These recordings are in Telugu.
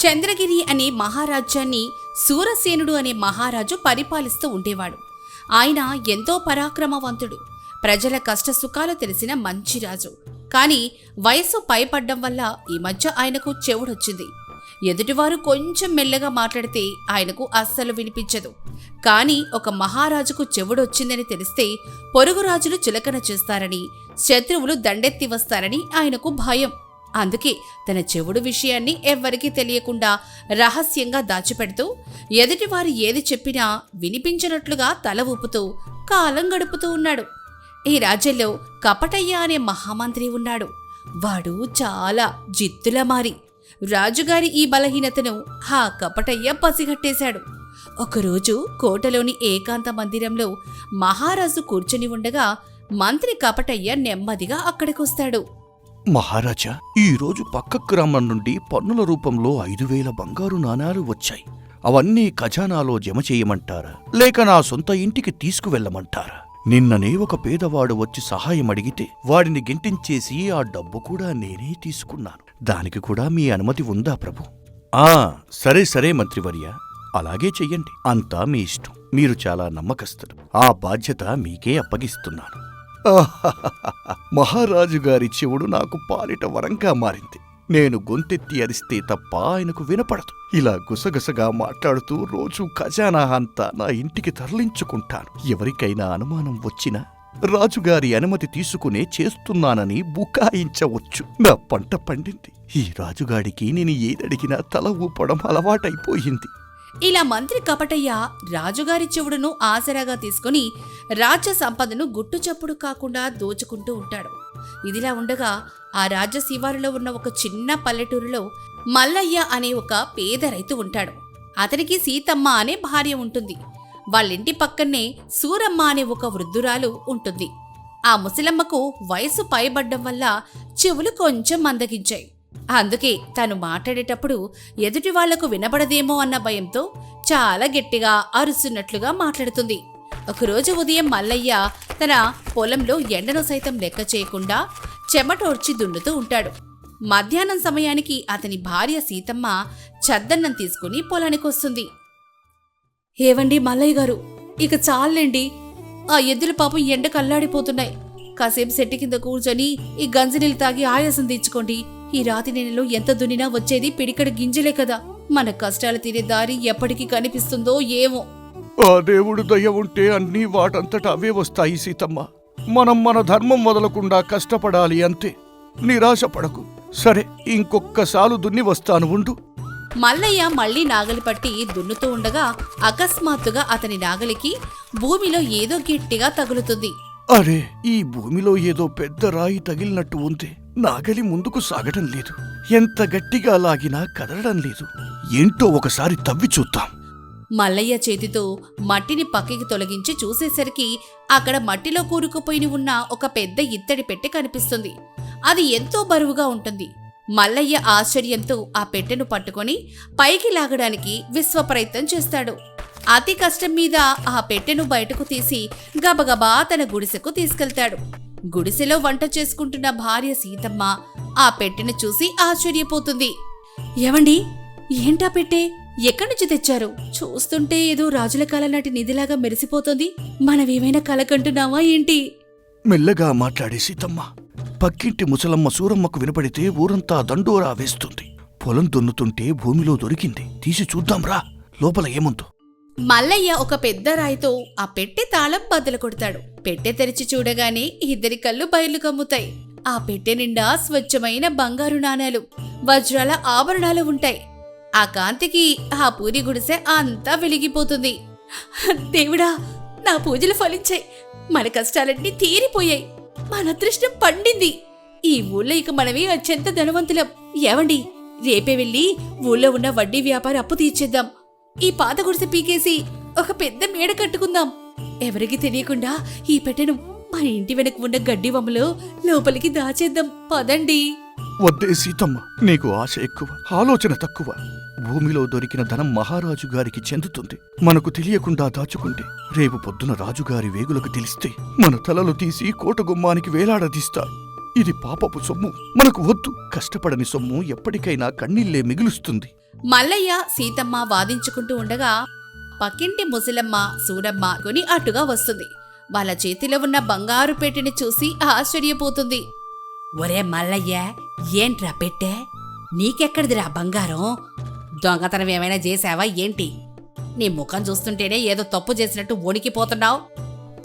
చంద్రగిరి అనే మహారాజ్యాన్ని సూరసేనుడు అనే మహారాజు పరిపాలిస్తూ ఉండేవాడు. ఆయన ఎంతో పరాక్రమవంతుడు, ప్రజల కష్టసుఖాలు తెలిసిన మంచి రాజు. కాని వయసు పైపడ్డం వల్ల ఈ మధ్య ఆయనకు చెవుడొచ్చింది. ఎదుటివారు కొంచెం మెల్లగా మాట్లాడితే ఆయనకు అస్సలు వినిపించదు. కాని ఒక మహారాజుకు చెవుడొచ్చిందని తెలిస్తే పొరుగు రాజులు చులకన చేస్తారని, శత్రువులు దండెత్తి వస్తారని ఆయనకు భయం. అందుకే తన చెవుడు విషయాన్ని ఎవ్వరికీ తెలియకుండా రహస్యంగా దాచిపెడుతూ ఎదుటివారు ఏది చెప్పినా వినిపించినట్లుగా తల ఊపుతూ కాలం గడుపుతూ ఉన్నాడు. ఈ రాజ్యంలో కపటయ్య అనే మహామంత్రి ఉన్నాడు. వాడు చాలా జిత్తులమారి. రాజుగారి ఈ బలహీనతను ఆ కపటయ్య పసిగట్టేశాడు. ఒకరోజు కోటలోని ఏకాంత మందిరంలో మహారాజు కూర్చుని ఉండగా మంత్రి కపటయ్య నెమ్మదిగా అక్కడికొస్తాడు. మహారాజా, ఈరోజు పక్క గ్రామం నుండి పన్నుల రూపంలో 5,000 బంగారు నాణాలు వచ్చాయి. అవన్నీ ఖజానాలో జమ చేయమంటారా, లేక నా సొంత ఇంటికి తీసుకువెళ్లమంటారా? నిన్ననే ఒక పేదవాడు వచ్చి సహాయం అడిగితే వాడిని గింటించేసి ఆ డబ్బు కూడా నేనే తీసుకున్నాను. దానికి కూడా మీ అనుమతి ఉందా ప్రభు? సరే సరే మంత్రివర్య, అలాగే చెయ్యండి. అంతా మీ ఇష్టం. మీరు చాలా నమ్మకస్తులు. ఆ బాధ్యత మీకే అప్పగిస్తున్నాను. మహారాజు గారి చెవుడు నాకు పాలిట వరంగా మారింది. నేను గొంతెత్తి అరిస్తే తప్ప ఆయనకు వినపడదు. ఇలా గుసగుసగా మాట్లాడుతూ రోజూ ఖజానా అంతా నా ఇంటికి తరలించుకుంటాను. ఎవరికైనా అనుమానం వచ్చినా రాజుగారి అనుమతి తీసుకునే చేస్తున్నానని బుకాయించవచ్చు. నా పంట పండింది. ఈ రాజుగాడికి నేను ఏదడిగినా తల ఊపడం అలవాటైపోయింది. ఇలా మంత్రి కపటయ్య రాజుగారి చెవుడును ఆసరాగా తీసుకుని రాజ్య సంపదను గుట్టుచప్పుడు కాకుండా దోచుకుంటూ ఉంటాడు. ఇదిలా ఉండగా ఆ రాజ్య శివారులో ఉన్న ఒక చిన్న పల్లెటూరులో మల్లయ్య అనే ఒక పేద రైతు ఉంటాడు. అతనికి సీతమ్మ అనే భార్య ఉంటుంది. వాళ్ళింటి పక్కనే సూరమ్మ అనే ఒక వృద్ధురాలు ఉంటుంది. ఆ ముసలమ్మకు వయసు పైబడ్డం వల్ల చెవులు కొంచెం మందగించాయి. అందుకే తను మాట్లాడేటప్పుడు ఎదుటి వాళ్లకు వినబడదేమో అన్న భయంతో చాలా గట్టిగా అరుస్తున్నట్లుగా మాట్లాడుతుంది. ఒకరోజు ఉదయం మల్లయ్య తన పొలంలో ఎండను సైతం లెక్క చేయకుండా చెమటోడ్చి దున్నుతూ ఉంటాడు. మధ్యాహ్నం సమయానికి అతని భార్య సీతమ్మ చద్దన్నం తీసుకుని పొలానికి వస్తుంది. ఏవండి మల్లయ్య గారు, ఇక చాలండి. ఆ ఎద్దుల పాపం ఎండ కల్లాడిపోతున్నాయి. కాసేపు చెట్టు కింద కూర్చొని ఈ గంజినీళ్ళు తాగి ఆయాసం తీర్చుకోండి. ఈ రాతి నెలలో ఎంత దున్నినా వచ్చేది పిడికడ గింజలే కదా. మన కష్టాలు తీరే దారి ఎప్పటికీ కనిపిస్తుందో ఏమో. ఆ దేవుడు దయ ఉంటే అన్నీ వాటంతట అవే వస్తాయి సీతమ్మ. మనం మన ధర్మం వదలకుండా కష్టపడాలి అంతే. నిరాశపడకు. సరే, ఇంకొక్కసారి దున్ని వస్తాను ఉండు. మల్లయ్య మళ్లీ నాగలి పట్టి దున్నుతూ ఉండగా అకస్మాత్తుగా అతని నాగలికి భూమిలో ఏదో గట్టిగా తగులుతుంది. అరే, ఈ భూమిలో ఏదో పెద్ద రాయి తగిలినట్టు ఉంది. నాగలి ముందుకు సాగటం లేదు. ఎంత గట్టిగా లాగినా కదలడం లేదు. ఏంటో ఒకసారి తవ్వి చూద్దాం. మల్లయ్య చేతితో మట్టిని పక్కకి తొలగించి చూసేసరికి అక్కడ మట్టిలో కూరుకుపోయి ఉన్న ఒక పెద్ద ఇత్తడి పెట్టె కనిపిస్తుంది. అది ఎంతో బరువుగా ఉంటుంది. మల్లయ్య ఆశ్చర్యంతో ఆ పెట్టెను పట్టుకొని పైకి లాగడానికి విశ్వప్రయత్నం చేస్తాడు. అతి కష్టం మీద ఆ పెట్టెను బయటకు తీసి గబగబా తన గుడిసెకు తీసుకెళ్తాడు. గుడిసెలో వంట చేసుకుంటున్న భార్య సీతమ్మ ఆ పెట్టెను చూసి ఆశ్చర్యపోతుంది. ఏవండి, ఏంటా పెట్టె? ఎక్కడి నుంచి తెచ్చారు? చూస్తుంటే ఏదో రాజుల కాలం నాటి నిధిలాగా మెరిసిపోతుంది. మనమేమైనా కలకంటున్నావా ఏంటి? మెల్లగా మాట్లాడే సీతమ్మ. పక్కింటి ముసలమ్మ సూరమ్మకు వినపడితే ఊరంతా దండోరా వేస్తుంది. పొలం దున్నుతుంటే భూమిలో దొరికింది. తీసి చూద్దాం రా, లోపల ఏముందో. మల్లయ్య ఒక పెద్ద రాయితో ఆ పెట్టె తాళం బద్దలు కొడతాడు. పెట్టె తెరిచి చూడగానే ఇద్దరి కళ్ళు బయలు కమ్ముతాయి. ఆ పెట్టె నిండా స్వచ్ఛమైన బంగారు నాణేలు, వజ్రాల ఆభరణాలు ఉంటాయి. ఆ కాంతికి ఆ పూరి గుడిసె అంతా వెలిగిపోతుంది. దేవుడా, నా పూజలు ఫలించాయి. మన కష్టాలన్నీ తీరిపోయాయి. మన అదృష్టం పండింది. ఈ ఊళ్ళో ఇక మనమే అత్యంత ధనవంతులం. ఏవండి, రేపే వెళ్ళి ఊళ్ళో ఉన్న వడ్డీ వ్యాపారి అప్పు తీర్చేద్దాం. ఈ పాత గుడిసె పీకేసి ఒక పెద్ద మేడ కట్టుకుందాం. ఎవరికి తెలియకుండా ఈ పెట్టెను మన ఇంటి వెనక ఉన్న గడ్డి వమ్మలో లోపలికి దాచేద్దాం. పదండి. వద్దే సీతమ్మ, నీకు ఆశ ఎక్కువ, ఆలోచన తక్కువ. భూమిలో దొరికిన ధనం మహారాజు గారికి చెందుతుంది. మనకు తెలియకుండా దాచుకుంటే రేపు పొద్దున రాజుగారి వేగులకు తెలిస్తే మన తలలు తీసి కోట గుమ్మానికి వేలాడదీస్తారు. ఇది పాపపు సొమ్ము, మనకు వద్దు. కష్టపడని సొమ్ము ఎప్పటికైనా కన్నీళ్లే మిగులుస్తుంది. మల్లయ్య సీతమ్మ వాదించుకుంటూ ఉండగా పక్కింటి ముసలమ్మ సూరమ్మ కొని అటుగా వస్తుంది. వాళ్ళ చేతిలో ఉన్న బంగారు పెట్టెని చూసి ఆశ్చర్యపోతుంది. ఒరే మల్లయ్య, ఏంట్రా పెట్టె? నీకెక్కడిదిరా బంగారం? దొంగతనం ఏమైనా చేశావా ఏంటి? నీ ముఖం చూస్తుంటేనే ఏదో తప్పు చేసినట్టు వణికిపోతున్నావు.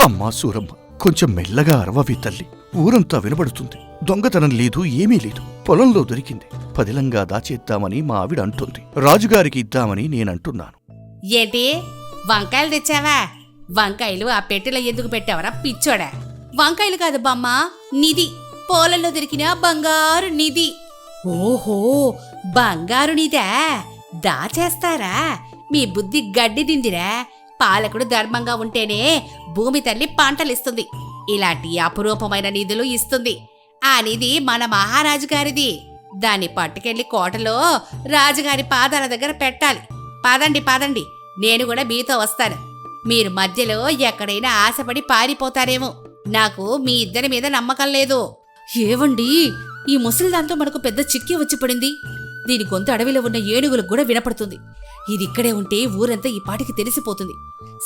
అమ్మా సూరమ్మ, కొంచెం మెల్లగా అరవవి తల్లి. ఊరంతా వినబడుతుంది. దొంగతనం లేదు, ఏమీ లేదు. పొలంలో దొరికింది. పదిలంగా దాచేద్దామని మా ఆవిడ అంటుంది. రాజుగారికి ఇద్దామని నేనంటున్నాను. ఏంటి, వంకాయలు తెచ్చావా? వంకాయలు ఆ పెట్టెలో ఎందుకు పెట్టావరా పిచ్చోడా? వంకాయలు కాదు బామ్మ, నిధి. పొలంలో దొరికిన బంగారు నిధి. ఓహో, బంగారు నిధా? దాచేస్తారా? మీ బుద్ధి గడ్డి దిందిరా. పాలకుడు ధర్మంగా ఉంటేనే భూమి తల్లి పంటలిస్తుంది. ఇలాంటి అపురూపమైన నిధులు ఇస్తుంది. ఆ నిధి మన మహారాజు గారిది. దాన్ని పట్టుకెళ్లి కోటలో రాజుగారి పాదాల దగ్గర పెట్టాలి. పదండి పదండి, నేను కూడా మీతో వస్తాను. మీరు మధ్యలో ఎక్కడైనా ఆశపడి పారిపోతారేమో. నాకు మీ ఇద్దరి మీద నమ్మకం లేదు. ఏవండి, ఈ ముసలిదాంతో మనకు పెద్ద చిక్కి వచ్చి పడింది. దీని గొంతు అడవిలో ఉన్న ఏనుగులకు కూడా వినపడుతుంది. ఇది ఇక్కడే ఉంటే ఊరంతా ఈ పాటికి తెలిసిపోతుంది.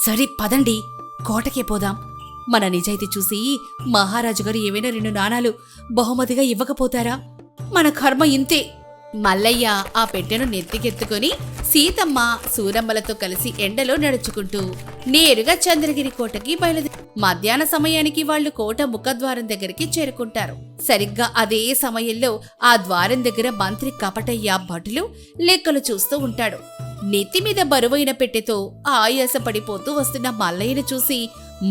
సరే పదండి, కోటకే పోదాం. మన నిజాయితీ చూసి మహారాజు గారు ఏవైనా 2 నాణాలు బహుమతిగా ఇవ్వకపోతారా? మన కర్మ ఇంతే. మల్లయ్య ఆ పెట్టెను నెత్తికెత్తుకుని సీతమ్మ సూరమ్మలతో కలిసి ఎండలో నడుచుకుంటూ నేరుగా చంద్రగిరి కోటకి బయలుదేరి మధ్యాహ్న సమయానికి వాళ్లు కోట ముఖద్వారం దగ్గరికి చేరుకుంటారు. సరిగ్గా అదే సమయంలో ఆ ద్వారం దగ్గర మంత్రి కపటయ్య భటులు లెక్కలు చూస్తూ ఉంటాడు. నెత్తిమీద బరువైన పెట్టెతో ఆయాస పడిపోతూ వస్తున్న మల్లయ్యను చూసి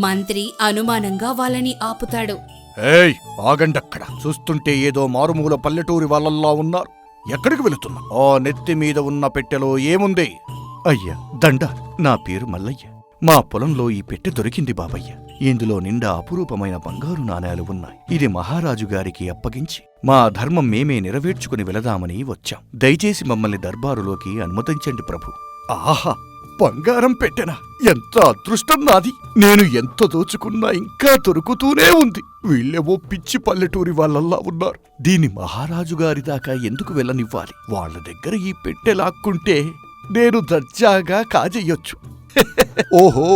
మంత్రి అనుమానంగా వాళ్ళని ఆపుతాడు. ఏయ్, ఆగండక్కడ. చూస్తుంటే ఏదో మారుమూల పల్లెటూరి వాళ్ళల్లా ఉన్నారు. ఎక్కడికి వెళుతున్నా? ఆ నెత్తి మీద ఉన్న పెట్టెలో ఏముంది? అయ్యా దండ, నా పేరు మల్లయ్య. మా పొలంలో ఈ పెట్టె దొరికింది బాబయ్య. ఇందులో నిండా అపురూపమైన బంగారు నాణేలు ఉన్నాయి. ఇది మహారాజు గారికి అప్పగించి మా ధర్మం మేమే నెరవేర్చుకుని వెళదామని వచ్చాం. దయచేసి మమ్మల్ని దర్బారులోకి అనుమతించండి ప్రభు. ఆహా, బంగారం పెట్టెనా? ఎంత అదృష్టం నాది! నేను ఎంత దోచుకున్నా ఇంకా దొరుకుతూనే ఉంది. వీళ్ళేవో పిచ్చి పల్లెటూరి వాళ్ళల్లా ఉన్నారు. దీన్ని మహారాజు గారి దాకా ఎందుకు వెళ్ళనివ్వాలి? వాళ్ళ దగ్గర ఈ పెట్టె లాక్కుంటే నేను దర్జాగా కాజెయ్యొచ్చు. ఓహో,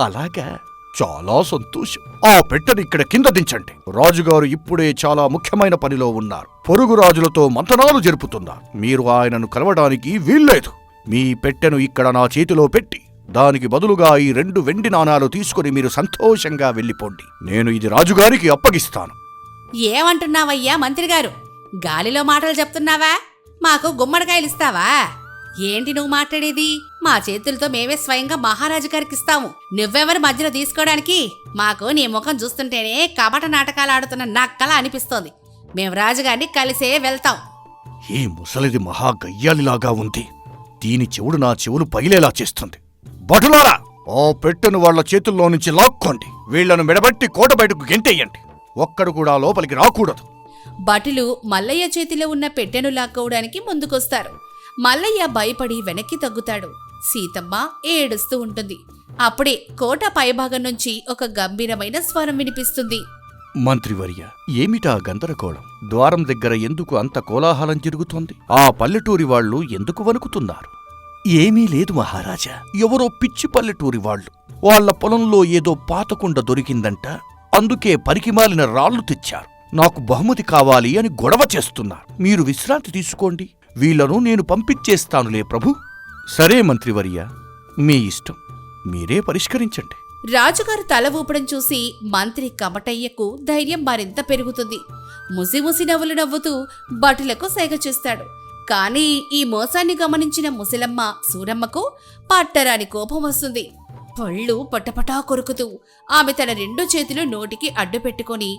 అలాగా? చాలా సంతోషం. ఆ పెట్టెని ఇక్కడ కింద దించండి. రాజుగారు ఇప్పుడే చాలా ముఖ్యమైన పనిలో ఉన్నారు. పొరుగు రాజులతో మంతనాలు జరుపుతున్నారు. మీరు ఆయనను కలవడానికి వీల్లేదు. మీ పెట్టెను ఇక్కడ నా చేతిలో పెట్టి దానికి బదులుగా ఈ 2 వెండి నాణాలు తీసుకుని మీరు సంతోషంగా వెళ్ళిపోండి. నేను ఇది రాజుగారికి అప్పగిస్తాను. ఏమంటున్నావయ్యా మంత్రిగారు? గాలిలో మాటలు చెప్తున్నావా? మాకు గుమ్మడికాయలిస్తావా? ఏంటి నువ్వు మాట్లాడేది? మా చేతులతో మేమే స్వయంగా మహారాజు గారికి ఇస్తాము. నువ్వెవరి మధ్యలో తీసుకోవడానికి? మాకు నీ ముఖం చూస్తుంటేనే కపట నాటకాలు ఆడుతున్న నక్కలా అనిపిస్తోంది. మేం రాజుగారిని కలిసే వెళ్తాం. ఈ ముసలిది మహా గయ్యాలిలాగా ఉంది. దీని చెవుడు నా చెవులు పగిలేలా చేస్తుంది. భటులారా, ఆ పెట్టెను వాళ్ల చేతుల్లో నుంచి లాక్కోండి. వీళ్లను మెడబట్టి కోట బయటకు గెంటేయండి. ఒక్కడు కూడా లోపలికి రాకూడదు. భటులు మల్లయ్య చేతిలో ఉన్న పెట్టెను లాక్కోవడానికి ముందుకొస్తారు. మల్లయ్య భయపడి వెనక్కి తగ్గుతాడు. సీతమ్మ ఏడుస్తూ ఉంటుంది. అప్పుడే కోట పైభాగం నుంచి ఒక గంభీరమైన స్వరం వినిపిస్తుంది. మంత్రివర్య, ఏమిటా గందరగోళం? ద్వారం దగ్గర ఎందుకు అంత కోలాహలం జరుగుతోంది? ఆ పల్లెటూరి వాళ్ళు ఎందుకు వణుకుతున్నారు? ఏమీ లేదు మహారాజా. ఎవరో పిచ్చి పల్లెటూరి వాళ్ళు వాళ్ల పొలంలో ఏదో పాతకుండ దొరికిందంట. అందుకే పరికిమాలిన రాళ్లు తెచ్చారు. నాకు బహుమతి కావాలి అని గొడవ చేస్తున్నారు. మీరు విశ్రాంతి తీసుకోండి. వీళ్లను నేను పంపించేస్తానులే ప్రభు. సరే మంత్రివర్య, మీ ఇష్టం. మీరే పరిష్కరించండి. రాజుగారు తల ఊపడం చూసి మంత్రి కమటయ్యకు ధైర్యం మరింత పెరుగుతుంది. ముసిముసి నవ్వులు నవ్వుతూ భటులకు సైగ చేస్తాడు. కాని ఈ మోసాన్ని గమనించిన ముసలమ్మ సూరమ్మకు పట్టరాని కోపం వస్తుంది. పళ్ళు పటపటా కొరుకుతూ ఆమె తన 2 చేతులు నోటికి అడ్డు పెట్టుకుని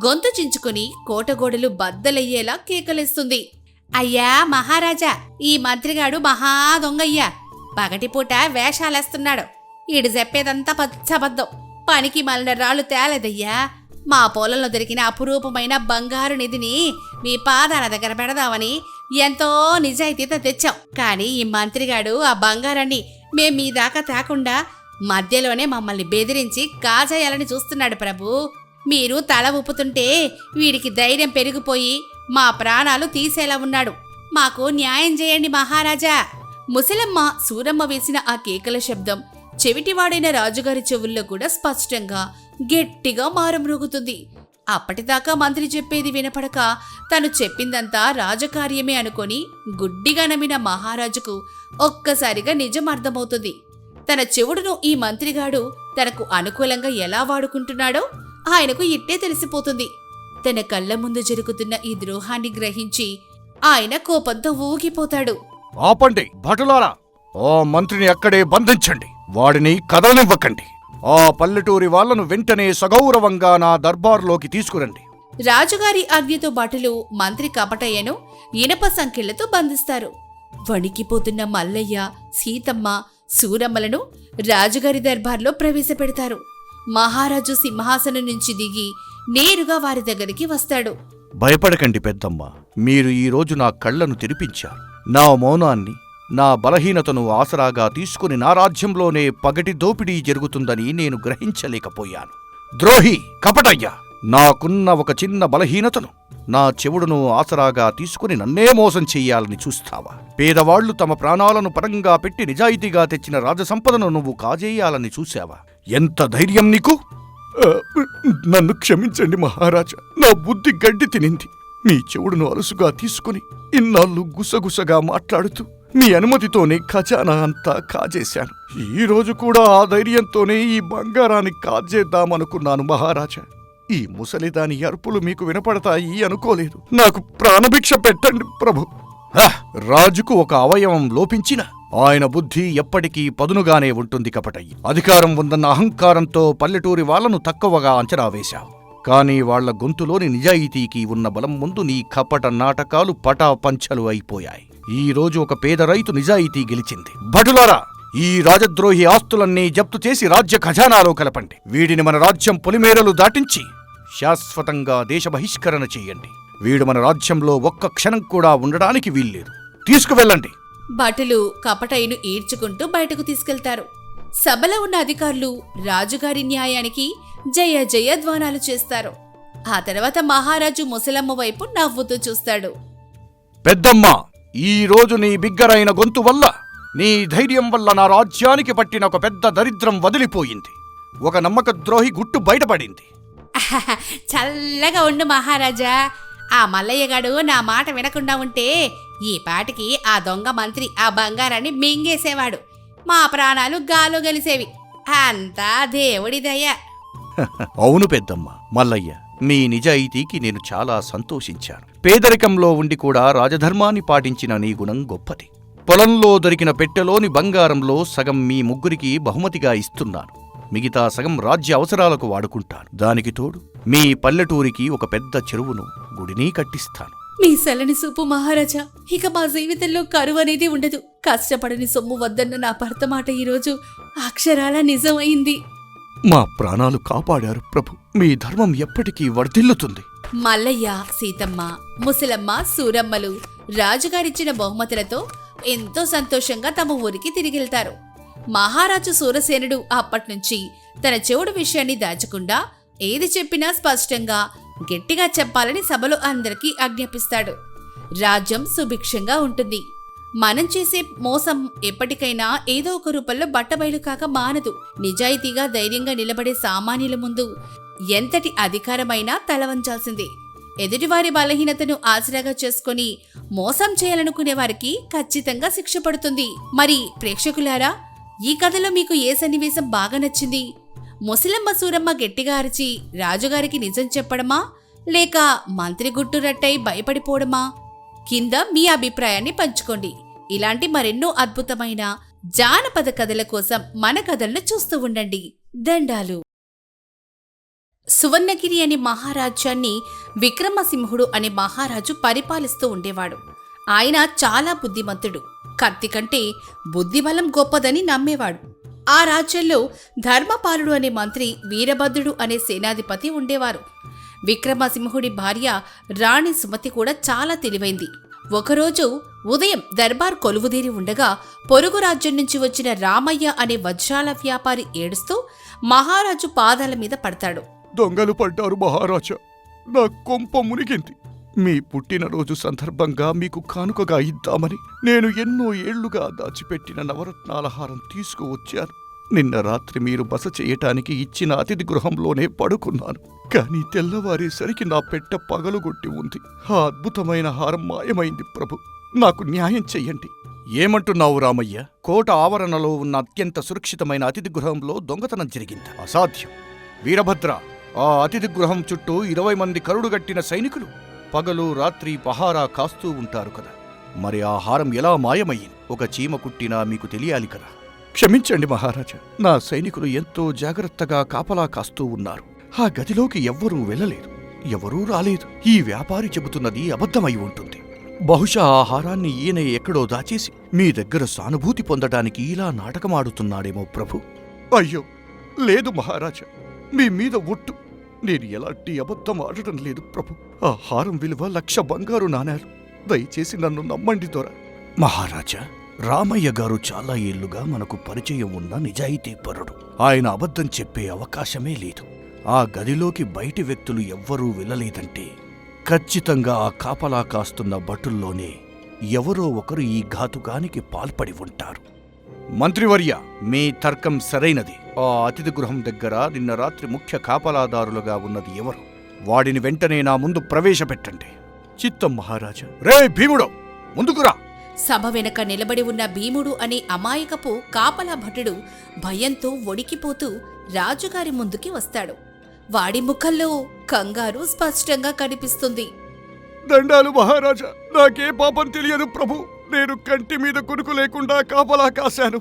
గొంతు చించుకుని కోటగోడలు బద్దలయ్యేలా కేకలేస్తుంది. అయ్యా మహారాజా, ఈ మంత్రిగాడు మహా దొంగయ్యా. పగటిపూట వేషాలేస్తున్నాడు. ఈడు చెప్పేదంతా పచ్చబద్దం. పనికి మాలిన రాళ్లు తేలేదయ్యా. మా పొలంలో దొరికిన అపురూపమైన బంగారు నిధిని మీ పాదాల దగ్గర పెడదామని ఎంతో నిజాయితీతో తెచ్చాం. కానీ ఈ మంత్రిగాడు ఆ బంగారాన్ని మేం మీ దాకా తేకుండా మధ్యలోనే మమ్మల్ని బెదిరించి కాజేయాలని చూస్తున్నాడు ప్రభు. మీరు తల ఊపుతుంటే వీడికి ధైర్యం పెరిగిపోయి మా ప్రాణాలు తీసేలా ఉన్నాడు. మాకు న్యాయం చేయండి మహారాజా. ముసలమ్మ సూరమ్మ వేసిన ఆ కేకల శబ్దం చెవిటివాడైన రాజుగారి చెవుల్లో కూడా స్పష్టంగా గట్టిగా మారుమ్రోగుతుంది. అప్పటిదాకా మంత్రి చెప్పేది వినపడక తను చెప్పిందంతా రాజకార్యమే అనుకొని గుడ్డిగా నమ్మిన మహారాజుకు ఒక్కసారిగా నిజం అర్థమవుతుంది. తన చెవుడును ఈ మంత్రిగాడు తనకు అనుకూలంగా ఎలా వాడుకుంటున్నాడో ఆయనకు ఇట్టే తెలిసిపోతుంది. తన కళ్ళ ముందు జరుగుతున్న ఈ ద్రోహాన్ని గ్రహించి ఆయన కోపంతో ఊగిపోతాడు. ఆపండి భటులారా, ఆ మంత్రిని అక్కడే బంధించండి, వాడిని కదలనివ్వకండి. ఆ పల్లెటూరి వాళ్లను వెంటనే సగౌరవంగా నా దర్బార్లోకి తీసుకురండి. రాజుగారి ఆజ్ఞతో భటులు మంత్రి కపటయ్యను ఇనప సంకెళ్లతో బంధిస్తారు. వణికిపోతున్న మల్లయ్య, సీతమ్మ, సూరమ్మలను రాజుగారి దర్బార్లో ప్రవేశపెడతారు. మహారాజు సింహాసనం నుంచి దిగి నేరుగా వారి దగ్గరికి వస్తాడు. భయపడకండి పెద్దమ్మ, మీరు ఈరోజు నా కళ్లను తెరిపించారు. నా మౌనాన్ని, నా బలహీనతను ఆసరాగా తీసుకుని నా రాజ్యంలోనే పగటి దోపిడీ జరుగుతుందని నేను గ్రహించలేకపోయాను. ద్రోహి కపటయ్య, నాకున్న ఒక చిన్న బలహీనతను, నా చెవుడును ఆసరాగా తీసుకుని నన్నే మోసం చెయ్యాలని చూస్తావా? పేదవాళ్లు తమ ప్రాణాలను పరంగా పెట్టి నిజాయితీగా తెచ్చిన రాజసంపదను నువ్వు కాజేయాలని చూశావా? ఎంత ధైర్యం నీకు? నన్ను క్షమించండి మహారాజా, నా బుద్ధి గడ్డి తినింది. మీ చెవుడును అలసుగా తీసుకుని ఇన్నాళ్ళు గుసగుసగా మాట్లాడుతూ మీ అనుమతితోనే ఖజానా అంతా కాజేశాను. ఈ రోజు కూడా ఆ ధైర్యంతోనే ఈ బంగారాన్ని కాజేద్దామనుకున్నాను మహారాజా. ఈ ముసలిదాని అరుపులు మీకు వినపడతాయి అనుకోలేదు. నాకు ప్రాణభిక్ష పెట్టండి ప్రభు. రాజుకు ఒక అవయవం లోపించిన ఆయన బుద్ధి ఎప్పటికీ పదునుగానే ఉంటుంది కపటయ్య. అధికారం ఉందన్న అహంకారంతో పల్లెటూరి వాళ్లను తక్కువగా అంచనా వేశావు. కానీ వాళ్ల గొంతులోని నిజాయితీకి ఉన్న బలం ముందు నీ కపట నాటకాలు పటాపంచలు అయిపోయాయి. ఈ రోజు ఒక పేద రైతు నిజాయితీ గెలిచింది. భటులారా, ఈ రాజద్రోహి ఆస్తులన్నీ జప్తు చేసి రాజ్య ఖజానాలో కలపండి. వీడిని మన రాజ్యం పొలిమేరలు దాటించి శాశ్వతంగా దేశ బహిష్కరణ చెయ్యండి. వీడు మన రాజ్యంలో ఒక్క క్షణం కూడా ఉండడానికి వీల్లేదు. తీసుకువెళ్ళండి. భటులు కపటయ్యను ఈడ్చుకుంటూ బయటకు తీసుకెళ్తారు. సభలో ఉన్న అధికారులు రాజుగారి న్యాయానికి జయ జయధ్వానాలు చేస్తారు. ఆ తర్వాత మహారాజు ముసలమ్మ వైపు నవ్వుతూ చూస్తాడు. పెద్దమ్మ, ఈ రోజు నీ బిగ్గరైన గొంతు వల్ల, నీ ధైర్యం వల్ల నా రాజ్యానికి పట్టిన ఒక పెద్ద దరిద్రం వదిలిపోయింది. ఒక నమ్మక ద్రోహి గుట్టు బయటపడింది. చల్లగా ఉండు మహారాజా. ఆ మల్లయ్యగాడు నా మాట వినకుండా ఉంటే ఈ పాటికి ఆ దొంగ మంత్రి ఆ బంగారాన్ని మింగేసేవాడు. మా ప్రాణాలు గాలో గలిసేవి. అంతా దేవుడి దయ. అవును పెద్దమ్మ. మల్లయ్య, మీ నిజాయితీకి నేను చాలా సంతోషించాను. పేదరికంలో ఉండి కూడా రాజధర్మాన్ని పాటించిన నీ గుణం గొప్పది. పొలంలో దొరికిన పెట్టెలోని బంగారంలో సగం మీ ముగ్గురికి బహుమతిగా ఇస్తున్నాను. మిగతా సగం రాజ్య అవసరాలకు వాడుకుంటాను. దానికి తోడు మీ పల్లెటూరికి ఒక పెద్ద చెరువును, గుడిని కట్టిస్తాను. మీ సలని సూపు మహారాజా. ఇక మా జీవితంలో కరువు అనేది ఉండదు. కష్టపడని సొమ్ము వద్దన్న నా భర్త మాట ఈరోజు అక్షరాల నిజమైంది. మా ప్రాణాలు కాపాడారు ప్రభు. మీ ధర్మం ఎప్పటికీ వర్ధిల్లుతుంది. మల్లయ్య, సీతమ్మ, ముసలమ్మ, సూరమ్మలు రాజుగారిచ్చిన బహుమతులతో ఎంతో సంతోషంగా తమ ఊరికి తిరిగెళ్తారు. మహారాజు సూరసేనుడు అప్పట్నుంచి తన చెవుడు విషయాన్ని దాచకుండా ఏది చెప్పినా స్పష్టంగా గట్టిగా చెప్పాలని సభలో అందరికీ ఆజ్ఞాపిస్తాడు. రాజ్యం సుభిక్షంగా ఉంటుంది. మనం చేసే మోసం ఎప్పటికైనా ఏదో ఒక రూపంలో బట్టబయలు కాక మానదు. నిజాయితీగా ధైర్యంగా నిలబడే సామాన్యుల ముందు ఎంతటి అధికారమైనా తలవంచాల్సిందే. ఎదుటివారి బలహీనతను ఆసరాగా చేసుకుని మోసం చేయాలనుకునే వారికి ఖచ్చితంగా శిక్ష పడుతుంది. మరి ప్రేక్షకులారా, ఈ కథలో మీకు ఏ సన్నివేశం బాగా నచ్చింది? ముసలమ్మ సూరమ్మ గట్టిగా అరిచి రాజుగారికి నిజం చెప్పడమా, లేక మంత్రి గుట్టు రట్టై భయపడిపోవడమా? కింద మీ అభిప్రాయాన్ని పంచుకోండి. ఇలాంటి మరెన్నో అద్భుతమైన జానపద కథల కోసం మన కథలను చూస్తూ ఉండండి. దండాలు. సువర్ణగిరి అనే మహారాజ్యాన్ని విక్రమసింహుడు అనే మహారాజు పరిపాలిస్తూ ఉండేవాడు. ఆయన చాలా బుద్ధిమంతుడు. కత్తి కంటే బుద్ధిబలం గొప్పదని నమ్మేవాడు. ఆ రాజ్యంలో ధర్మపాలుడు అనే మంత్రి, వీరభద్రుడు అనే సేనాధిపతి ఉండేవారు. విక్రమసింహుడి భార్య రాణి సుమతి కూడా చాలా తెలివైంది. ఒకరోజు ఉదయం దర్బార్ కొలువుదీరి ఉండగా పొరుగు రాజ్యం నుంచి వచ్చిన రామయ్య అనే వజ్రాల వ్యాపారి ఏడుస్తూ మహారాజు పాదాల మీద పడతాడు. దొంగలు పడ్డారు మహారాజా, నా కొంప మునిగింది. మీ పుట్టినరోజు సందర్భంగా మీకు కానుకగా ఇద్దామని నేను ఎన్నో ఏళ్లుగా దాచిపెట్టిన నవరత్నాల హారం తీసుకువచ్చాను. నిన్న రాత్రి మీరు బస చేయటానికి ఇచ్చిన అతిథి గృహంలోనే పడుకున్నాను. కాని తెల్లవారేసరికి నా పెట్ట పగలుగొట్టి ఉంది. ఆ అద్భుతమైన హారం మాయమైంది ప్రభు. నాకు న్యాయం చెయ్యండి. ఏమంటున్నావు రామయ్య? కోట ఆవరణలో ఉన్న అత్యంత సురక్షితమైన అతిథి గృహంలో దొంగతనం జరిగింది. అసాధ్యం. వీరభద్ర, ఆ అతిథి గృహం చుట్టూ 20 మంది కరుడుగట్టిన సైనికులు పగలు రాత్రి పహారా కాస్తూ ఉంటారు కదా. మరి ఆ హారం ఎలా మాయమయ్యింది? ఒక చీమ కుట్టినా మీకు తెలియాలి కదా. క్షమించండి మహారాజా, నా సైనికులు ఎంతో జాగ్రత్తగా కాపలా కాస్తూ ఉన్నారు. ఆ గదిలోకి ఎవ్వరూ వెళ్ళలేదు, ఎవరూ రాలేదు. ఈ వ్యాపారి చెబుతున్నది అబద్ధమై ఉంటుంది. బహుశా ఆ హారాన్ని ఈయన ఎక్కడో దాచేసి మీ దగ్గర సానుభూతి పొందడానికి ఇలా నాటకమాడుతున్నాడేమో ప్రభు. అయ్యో లేదు మహారాజా, మీ మీద ఒట్టు, నేను ఎలాంటి అబద్ధం ఆడటం లేదు ప్రభు. ఆ హారం విలువ 1,00,000 బంగారు నాణేలు. దయచేసి నన్ను నమ్మండి దొర. మహారాజా, రామయ్య గారు చాలా ఏళ్లుగా మనకు పరిచయం ఉన్న నిజాయితీపరుడు. ఆయన అబద్ధం చెప్పే అవకాశమే లేదు. ఆ గదిలోకి బయటి వ్యక్తులు ఎవ్వరూ వెళ్ళలేదంటే ఖచ్చితంగా ఆ కాపలా కాస్తున్న భటుల్లోనే ఎవరో ఒకరు ఈ ఘాతుకానికి పాల్పడి ఉంటారు. మంత్రివర్య, మీ తర్కం సరైనది. ఆ అతిథి గృహం దగ్గర నిన్న రాత్రి ముఖ్య కాపలాదారులుగా ఉన్నది ఎవరు? వాడిని వెంటనే నా ముందు ప్రవేశపెట్టండి. చిత్తం మహారాజా. రే భీముడు, ముందుకురా. సభ వెనక నిలబడి ఉన్న భీముడు అనే అమాయకపు కాపలా భటుడు భయంతో వణికిపోతూ రాజుగారి ముందుకి వస్తాడు. వాడి ముఖంలో కంగారు స్పష్టంగా కనిపిస్తుంది. దండాలు మహారాజా, నాకే పాపం తెలియదు ప్రభు. నేను కంటి మీద కునుకు లేకుండా కాపలా కాశాను.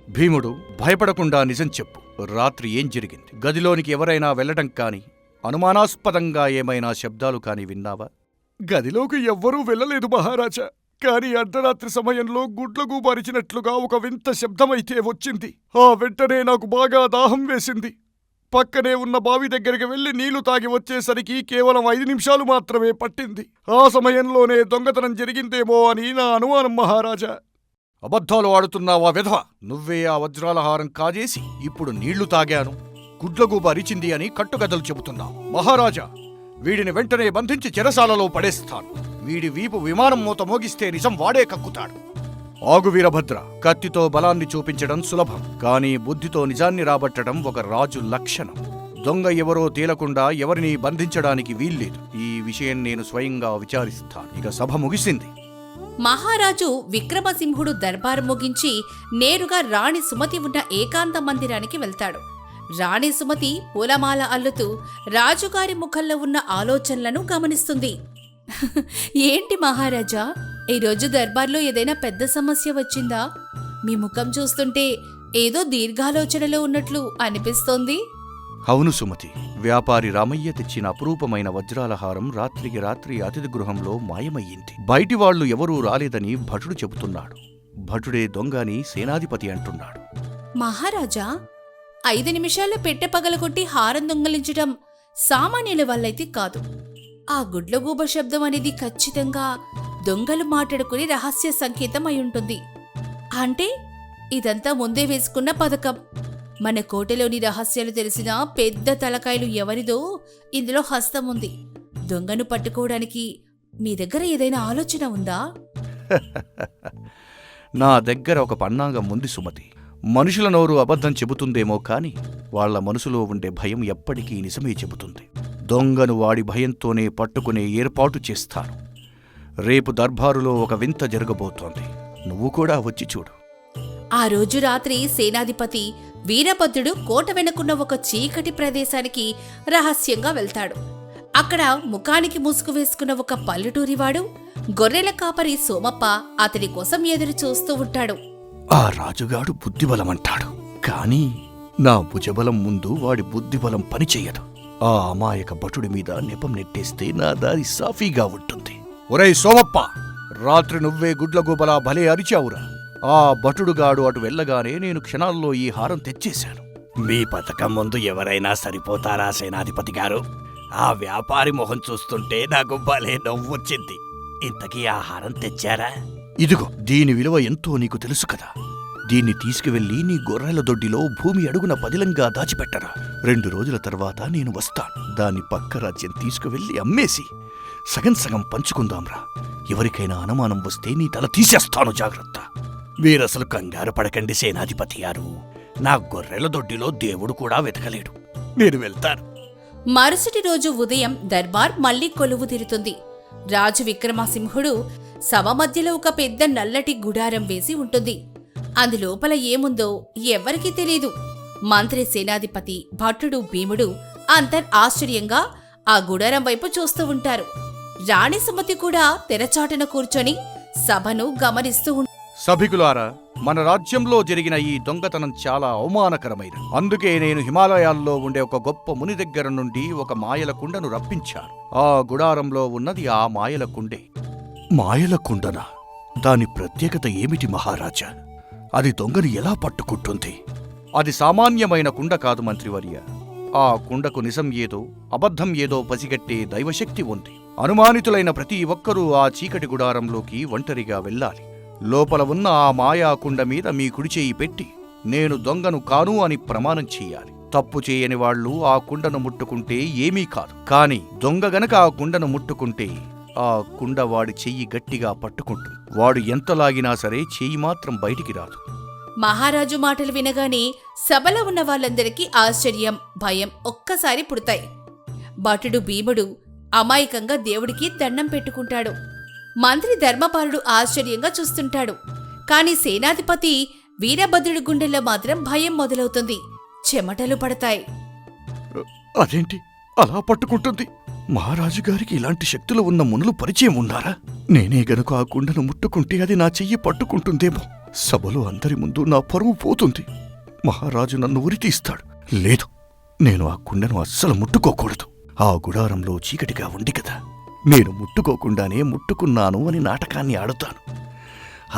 భీముడు, భయపడకుండా నిజం చెప్పు. రాత్రి ఏం జరిగింది? గదిలోనికి ఎవరైనా వెళ్లడం కాని, అనుమానాస్పదంగా ఏమైనా శబ్దాలు కాని విన్నావా? గదిలోకి ఎవ్వరూ వెళ్ళలేదు మహారాజా. కాని అర్ధరాత్రి సమయంలో గుడ్లగూబారిచినట్లుగా ఒక వింత శబ్దమైతే వచ్చింది. ఆ వెంటనే నాకు బాగా దాహం వేసింది. పక్కనే ఉన్న బావి దగ్గరికి వెళ్లి నీళ్లు తాగి వచ్చేసరికి కేవలం 5 నిమిషాలు మాత్రమే పట్టింది. ఆ సమయంలోనే దొంగతనం జరిగిందేమో అని నా అనుమానం మహారాజా. అబద్ధాలు ఆడుతున్నావా విధవ? నువ్వే ఆ వజ్రాల హారం కాజేసి ఇప్పుడు నీళ్లు తాగాను, గుడ్లగూబ అరిచింది అని కట్టుకథలు చెబుతున్నావు. మహారాజా, వీడిని వెంటనే బంధించి చెరసాలలో పడేస్తాను. వీడి వీపు విమానం మూత మోగిస్తే నిజం వాడే కక్కుతాడు. ఆగు వీరభద్ర, కత్తితో బలాన్ని చూపించడం సులభం, కానీ బుద్ధితో నిజాన్ని రాబట్టడం ఒక రాజు లక్షణం. దొంగ ఎవరో తేలకుండా ఎవరిని బంధించడానికి వీల్లేదు. ఈ విషయం నేను స్వయంగా విచారిస్తాను. ఇక సభ ముగిసింది. మహారాజు విక్రమసింహుడు దర్బారు ముగించి నేరుగా రాణి సుమతి ఉన్న ఏకాంత మందిరానికి వెళ్తాడు. రాణి సుమతి పూలమాల అల్లుతూ రాజుగారి ముఖంలో ఉన్న ఆలోచనలను గమనిస్తుంది. ఏంటి మహారాజా, ఈరోజు దర్బార్లో ఏదైనా పెద్ద సమస్య వచ్చిందా? మీ ముఖం చూస్తుంటే ఏదో దీర్ఘాలోచనలో ఉన్నట్లు అనిపిస్తోంది. అవును సుమతి, వ్యాపారి రామయ్య తెచ్చిన అపురూపమైన వజ్రాల హారం రాత్రికి రాత్రి అతిథి గృహంలో మాయమయ్యింది. బయటి వాళ్లు ఎవరూ రాలేదని భటుడు చెబుతున్నాడు. భటుడే దొంగని సేనాధిపతి అంటున్నాడు. మహారాజా, 5 నిమిషాల్లో పెట్టె పగలగొట్టి హారం దొంగలించడం సామాన్యుల వల్లైతే కాదు. ఆ గుడ్లగూబ శబ్దం అనేది ఖచ్చితంగా దొంగలు మాట్లాడుకుని రహస్య సంకేతం అయి ఉంటుంది. అంటే ఇదంతా ముందే వేసుకున్న పథకం. మన కోటలోని రహస్యాలు తెలిసిన పెద్ద తలకాయలు ఎవరిదో ఇందులో హస్తం ఉంది. దొంగను పట్టుకోవడానికి మీ దగ్గర ఏదైనా ఆలోచన ఉందా? నా దగ్గర ఒక పన్నాగం ఉంది సుమతి. మనుషుల నోరు అబద్ధం చెబుతుందేమో కాని వాళ్ల మనసులో ఉండే భయం ఎప్పటికీ నిజమే చెబుతుంది. దొంగను వాడి భయంతోనే పట్టుకునే ఏర్పాటు చేస్తాను. రేపు దర్బారులో ఒక వింత జరగబోతోంది. నువ్వు కూడా వచ్చి చూడు. ఆ రోజు రాత్రి సేనాధిపతి వీరభద్రుడు కోట వెనుకున్న ఒక చీకటి ప్రదేశానికి రహస్యంగా వెళ్తాడు. అక్కడ ముఖానికి ముసుగు వేసుకున్న ఒక పల్లెటూరివాడు, గొర్రెల కాపరి సోమప్ప అతడి కోసం ఎదురు చూస్తూ ఉంటాడు. ఆ రాజుగాడు బుద్ధిబలమంటాడు, కాని నా భుజబలం ముందు వాడి బుద్ధిబలం పనిచెయ్యదు. ఆ అమాయక భటుడి మీద నెపం నెట్టేస్తే నా దారి సాఫీగా ఉంటుంది. ఒరేయ్ సోమప్ప, రాత్రి నువ్వే గుడ్లగూబలా భలే అరిచావురా. ఆ భటుడుగాడు అటు వెళ్ళగానే నేను క్షణాల్లో ఈ హారం తెచ్చేశాను. మీ పథకం ముందు ఎవరైనా సరిపోతారా సేనాధిపతి గారు? ఆ వ్యాపారి మొహం చూస్తుంటే నాకు భలే నవ్వొచ్చింది. ఇంతకీ ఆ హారం తెచ్చారా? ఇదిగో, దీని విలువ ఎంతో నీకు తెలుసు కదా. దీన్ని తీసుకువెళ్ళి నీ గొర్రెల దొడ్డిలో భూమి అడుగున పదిలంగా దాచిపెట్టరా. 2 రోజుల తర్వాత నేను వస్తాను. దాన్ని పక్క రాజ్యం తీసుకువెళ్ళి అమ్మేసి సగం సగం పంచుకుందాంరా. ఎవరికైనా అనుమానం వస్తే నీ తల తీసేస్తాను, జాగ్రత్త. మీరసలు కంగారు పడకండి సేనాధిపతి గారు. నా గొర్రెల దొడ్డిలో దేవుడు కూడా వెతకలేడు. నేను వెళ్తాను. మరుసటి రోజు ఉదయం దర్బార్ మళ్లీ కొలువు తీరుతుంది. రాజు విక్రమసింహుడు సభ మధ్యలో ఒక పెద్ద నల్లటి గుడారం వేసి ఉంటుంది. అందులోపల ఏముందో ఎవ్వరికీ తెలీదు. మంత్రి, సేనాధిపతి, భటుడు, భీముడు ఆశ్చర్యంగా ఆ గుడారం వైపు చూస్తూ ఉంటారు. రాణి సుమతి కూడా తెరచాటున కూర్చొని సభను గమనిస్తూ సభికులారా, మన రాజ్యంలో జరిగిన ఈ దొంగతనం చాలా అవమానకరమైన. అందుకే నేను హిమాలయాల్లో ఉండే ఒక గొప్ప ముని దగ్గర నుండి ఒక మాయల కుండను రప్పించాను. ఆ గుడారంలో ఉన్నది ఆ మాయల కుండే. మాయల కుండనా? దాని ప్రత్యేకత ఏమిటి మహారాజా? అది దొంగని ఎలా పట్టుకుంటుంది? అది సామాన్యమైన కుండ కాదు మంత్రివర్య. ఆ కుండకు నిజం ఏదో అబద్ధం ఏదో పసిగట్టే దైవశక్తి ఉంది. అనుమానితులైన ప్రతి ఒక్కరూ ఆ చీకటి గుడారంలోకి ఒంటరిగా వెళ్ళాలి. లోపల ఉన్న ఆ మాయా కుండ మీద మీ కుడిచేయి పెట్టి నేను దొంగను కాను అని ప్రమాణం చెయ్యాలి. తప్పు చేయని వాళ్లు ఆ కుండను ముట్టుకుంటే ఏమీ కాదు. కాని దొంగ గనక ఆ కుండను ముట్టుకుంటే ఆ కుండ వాడి చెయ్యి గట్టిగా పట్టుకుంటుంది. వాడు ఎంత లాగినా సరే చెయ్యి మాత్రం బయటికి రాదు. మహారాజు మాటలు వినగానే సభలో ఉన్న వాళ్ళందరికీ ఆశ్చర్యం, భయం ఒక్కసారి పుడతాయి. భటుడు భీముడు అమాయకంగా దేవుడికి దండం పెట్టుకుంటాడు. మంత్రి ధర్మపాలుడు ఆశ్చర్యంగా చూస్తుంటాడు. కాని సేనాధిపతి వీరభద్రుడి గుండెల్లో మాత్రం భయం మొదలవుతుంది. చెమటలు పడతాయి. అదేంటి అలా పట్టుకుంటుంది? మహారాజు గారికి ఇలాంటి శక్తులు ఉన్న మునులు పరిచయం ఉన్నారా? నేనే గనుక ఆ కుండను ముట్టుకుంటే అది నా చెయ్యి పట్టుకుంటుందేమో. సభలో అందరి ముందు నా పరువు పోతుంది. మహారాజు నన్ను ఉరితీస్తాడు. లేదు, నేను ఆ కుండను అస్సలు ముట్టుకోకూడదు. ఆ గుడారంలో చీకటిగా ఉంది కదా, నేను ముట్టుకోకుండానే ముట్టుకున్నాను అని నాటకాన్ని ఆడుతాను.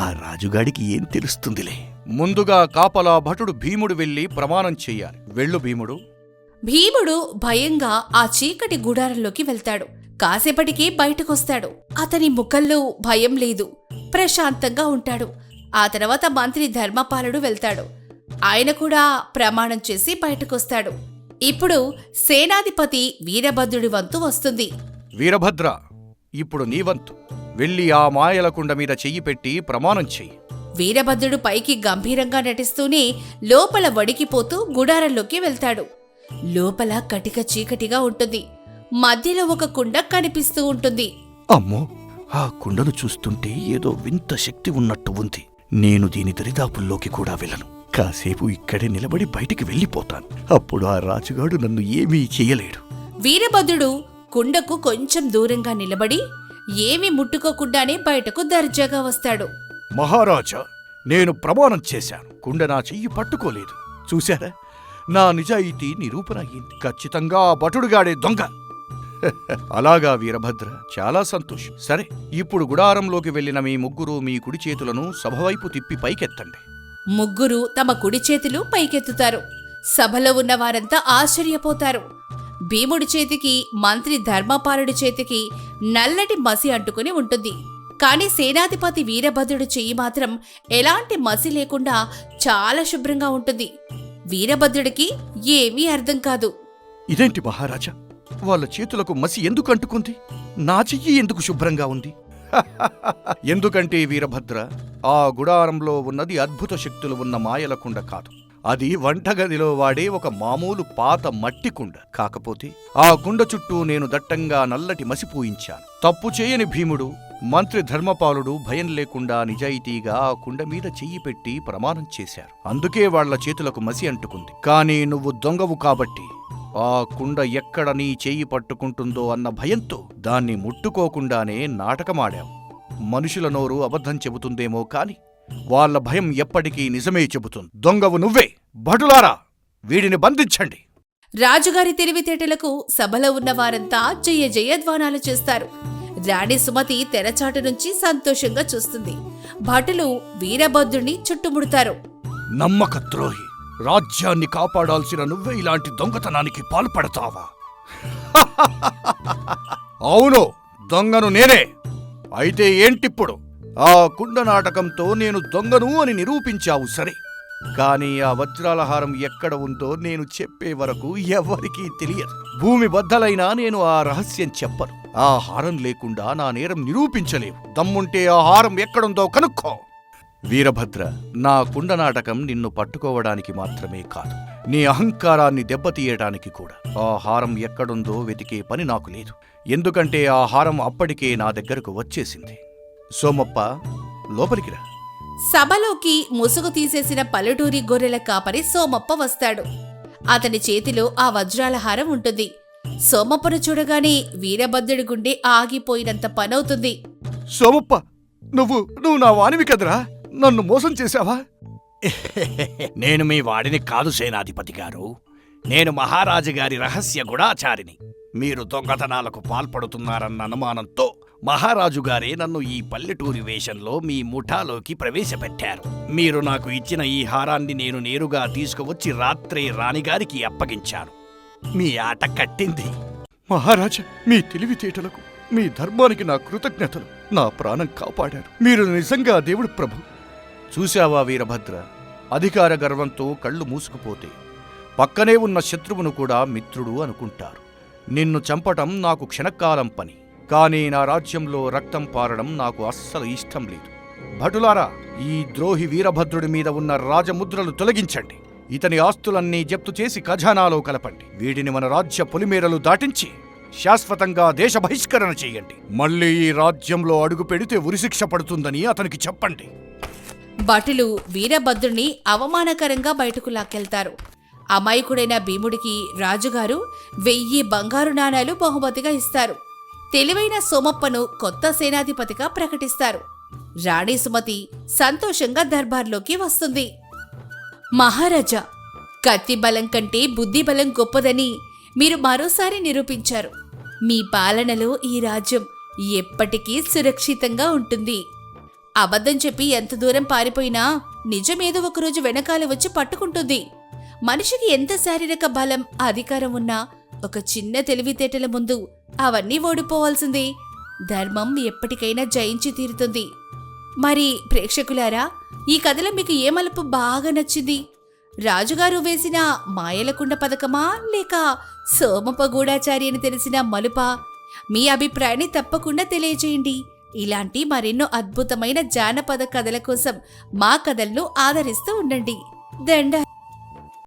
ఆ రాజుగాడికి ఏం తెలుస్తుందిలే. ముందుగా కాపలా భటుడు భీముడు వెళ్లి ప్రమాణం చెయ్యాలి. వెళ్ళు భీముడు. భీముడు భయంగా ఆ చీకటి గుడారంలోకి వెళ్తాడు. కాసేపటికి బయటకొస్తాడు. అతని ముఖంలో భయం లేదు, ప్రశాంతంగా ఉంటాడు. ఆ తర్వాత మంత్రి ధర్మపాలుడు వెళ్తాడు. ఆయన కూడా ప్రమాణం చేసి బయటకొస్తాడు. ఇప్పుడు సేనాధిపతి వీరభద్రుడి వంతు వస్తుంది. వీరభద్ర, ఇప్పుడు నీ వంతు. వెళ్ళి ఆ మాయల కుండ మీద చెయ్యి పెట్టి ప్రమాణం చెయ్యి. వీరభద్రుడు పైకి గంభీరంగా నటిస్తూనే లోపల వడికిపోతూ గుడారంలోకి వెళ్తాడు. లోపల కటిక చీకటిగా ఉంటుంది. మధ్యలో ఒక కుండ కనిపిస్తూ ఉంటుంది. అమ్మో, ఆ కుండను చూస్తుంటే ఏదో వింత శక్తి ఉన్నట్టు ఉంది. నేను దీని దరిదాపుల్లోకి కూడా వెళ్ళను. కాసేపు ఇక్కడే నిలబడి బయటికి వెళ్ళిపోతాను. అప్పుడు ఆ రాజుగాడు నన్ను ఏమీ చెయ్యలేడు. వీరభద్రుడు కుండకు కొంచెం దూరంగా నిలబడి ఏమీ ముట్టుకోకుండానే బయటకు దర్జాగా వస్తాడు. మహారాజా, నేను ప్రమాణం చేశాను. కుండ నా చెయ్యి పట్టుకోలేదు. చూశారా, నా నిజాయితీ నిరూపణ అయ్యింది. ఖచ్చితంగా ఆ భటుడుగాడే దొంగ. అలాగా వీరభద్ర, చాలా సంతోషం. సరే, ఇప్పుడు గుడారంలోకి వెళ్లిన మీ ముగ్గురు మీ కుడి చేతులను సభవైపు తిప్పి పైకెత్తండి. ముగ్గురు తమ కుడి చేతులు పైకెత్తుతారు. సభలో ఉన్న వారంతా ఆశ్చర్యపోతారు. భీముడి చేతికి, మంత్రి ధర్మపాలుడి చేతికి నల్లటి మసి అంటుకుని ఉంటుంది. కాని సేనాధిపతి వీరభద్రుడి చెయ్యి మాత్రం ఎలాంటి మసి లేకుండా చాలా శుభ్రంగా ఉంటుంది. వీరభద్రుడికి ఏమీ అర్థం కాదు. ఇదేంటి మహారాజా, వాళ్ళ చేతులకు మసి ఎందుకు అంటుకుంది? నా చెయ్యి ఎందుకు శుభ్రంగా ఉంది? ఎందుకంటే వీరభద్ర, ఆ గుడారంలో ఉన్నది అద్భుత శక్తులు ఉన్న మాయల కుండ కాదు. అది వంటగదిలో వాడే ఒక మామూలు పాత మట్టి కుండ. కాకపోతే ఆ కుండ చుట్టూ నేను దట్టంగా నల్లటి మసి పూయించాను. తప్పు చేయని భీముడు, మంత్రి ధర్మపాలుడు భయం లేకుండా నిజాయితీగా ఆ కుండ మీద చెయ్యి పెట్టి ప్రమాణం చేశారు. అందుకే వాళ్ల చేతులకు మసి అంటుకుంది. కానీ నువ్వు దొంగవు కాబట్టి ఆ కుండ ఎక్కడ నీ చెయ్యి పట్టుకుంటుందో అన్న భయంతో దాన్ని ముట్టుకోకుండానే నాటకమాడావు. మనుషుల నోరు అబద్ధం చెబుతుందేమో కాని వాళ్ళ భయం ఎప్పటికీ నిజమే చెబుతుంది. దొంగవు నువ్వే. భటులారా, వీడిని బంధించండి. రాజుగారి తెలివితేటలకు సభలో ఉన్న వారంతా జయ జయధ్వానాలు చేస్తారు. రాణి సుమతి తెరచాటు నుంచి సంతోషంగా చూస్తుంది. భటులు వీరభద్రుని చుట్టుముడతారు. నమ్మక ద్రోహి, రాజ్యాన్ని కాపాడాల్సిన నువ్వే ఇలాంటి దొంగతనానికి పాల్పడతావా? అవును, దొంగను నేనే. అయితే ఏంటిప్పుడు? ఆ కుండ నాటకంతో నేను దొంగను అని నిరూపించావు. సరే, కానీ ఆ వజ్రాల హారం ఎక్కడ ఉందో నేను చెప్పే వరకు ఎవరికీ తెలియదు. భూమి బద్దలైనా నేను ఆ రహస్యం చెప్పను. ఆ హారం లేకుండా నా నేరం నిరూపించలేవు. దమ్ముంటే ఆ హారం ఎక్కడుందో కనుక్కో. వీరభద్ర, నా కుండనాటకం నిన్ను పట్టుకోవడానికి మాత్రమే కాదు, నీ అహంకారాన్ని దెబ్బతీయడానికి కూడా. ఆ హారం ఎక్కడుందో వెతికే పని నాకు లేదు. ఎందుకంటే ఆ హారం అప్పటికే నా దగ్గరకు వచ్చేసింది. సోమప్ప, లోపలికి రా. సభలోకి ముసుగు తీసేసిన పల్లెటూరి గొర్రెల కాపరి సోమప్ప వస్తాడు. అతని చేతిలో ఆ వజ్రాల హారం ఉంటుంది. సోమప్పను చూడగానే వీరభద్రుడి గుండె ఆగిపోయినంత పనవుతుంది. సోమప్ప, నువ్వు నా వానివి కదరా? నన్ను మోసం చేశావా? నేను మీ వాడిని కాదు సేనాధిపతి గారు. నేను మహారాజు గారి రహస్య గుడాచారిని. మీరు దొంగతనాలకు పాల్పడుతున్నారన్న అనుమానంతో మహారాజు గారే నన్ను ఈ పల్లెటూరి వేషంలో మీ ముఠాలోకి ప్రవేశపెట్టారు. మీరు నాకు ఇచ్చిన ఈ హారాన్ని నేను నేరుగా తీసుకువచ్చి రాత్రే రాణిగారికి అప్పగించాను. మీ ఆట కట్టింది. మహారాజా, మీ తెలివితేటలకు, మీ ధర్మానికి నా కృతజ్ఞతలు. నా ప్రాణం కాపాడారు. మీరు నిజంగా దేవుడు ప్రభు. చూశావా వీరభద్ర, అధికార గర్వంతో కళ్ళు మూసుకుపోతే పక్కనే ఉన్న శత్రువును కూడా మిత్రుడు అనుకుంటారు. నిన్ను చంపటం నాకు క్షణకాలం పని, కానీ నా రాజ్యంలో రక్తం పారడం నాకు అస్సలు ఇష్టం లేదు. భటులారా, ఈ ద్రోహి వీరభద్రుడి మీద ఉన్న రాజముద్రలు తొలగించండి. ఇతని ఆస్తులన్నీ జప్తు చేసి ఖజానాలో కలపండి. వీడిని మన రాజ్య పొలిమేరలు దాటించి శాశ్వతంగా దేశ బహిష్కరణ చేయండి. మళ్ళీ ఈ రాజ్యంలో అడుగు పెడితే ఉరిశిక్ష పడుతుందని అతనికి చెప్పండి. భటులు వీరభద్రుని అవమానకరంగా బయటకు లాక్కెళ్తారు. అమాయకుడైన భీముడికి రాజుగారు 1000 బంగారు నాణాలు బహుమతిగా ఇస్తారు. తెలివైన సోమప్పను కొత్త సేనాధిపతిగా ప్రకటిస్తారు. రాణి సుమతి సంతోషంగా దర్బార్లోకి వస్తుంది. మహారాజా, కత్తి బలం కంటే బుద్ధి బలం గొప్పదని మీరు మరోసారి నిరూపించారు. మీ పాలనలో ఈ రాజ్యం ఎప్పటికీ సురక్షితంగా ఉంటుంది. అబద్ధం చెప్పి ఎంత దూరం పారిపోయినా నిజమేదో ఒకరోజు వెనకాల వచ్చి పట్టుకుంటుంది. మనిషికి ఎంత శారీరక బలం, అధికారం ఉన్నా ఒక చిన్న తెలివితేటల ముందు అవన్నీ ఓడిపోవాల్సిందే. ధర్మం ఎప్పటికైనా జయించి తీరుతుంది. మరి ప్రేక్షకులారా, ఈ కథలో మీకు ఏ మలుపు బాగా నచ్చింది? రాజుగారు వేసిన మాయలకుండ పథకమా, లేక సోమప్ప గూఢాచారి అని తెలిసిన మలుపా? మీ అభిప్రాయాన్ని తప్పకుండా తెలియజేయండి. ఇలాంటి మరెన్నో అద్భుతమైన జానపద కథల కోసం మా కథలను ఆదరిస్తూ ఉండండి. దండ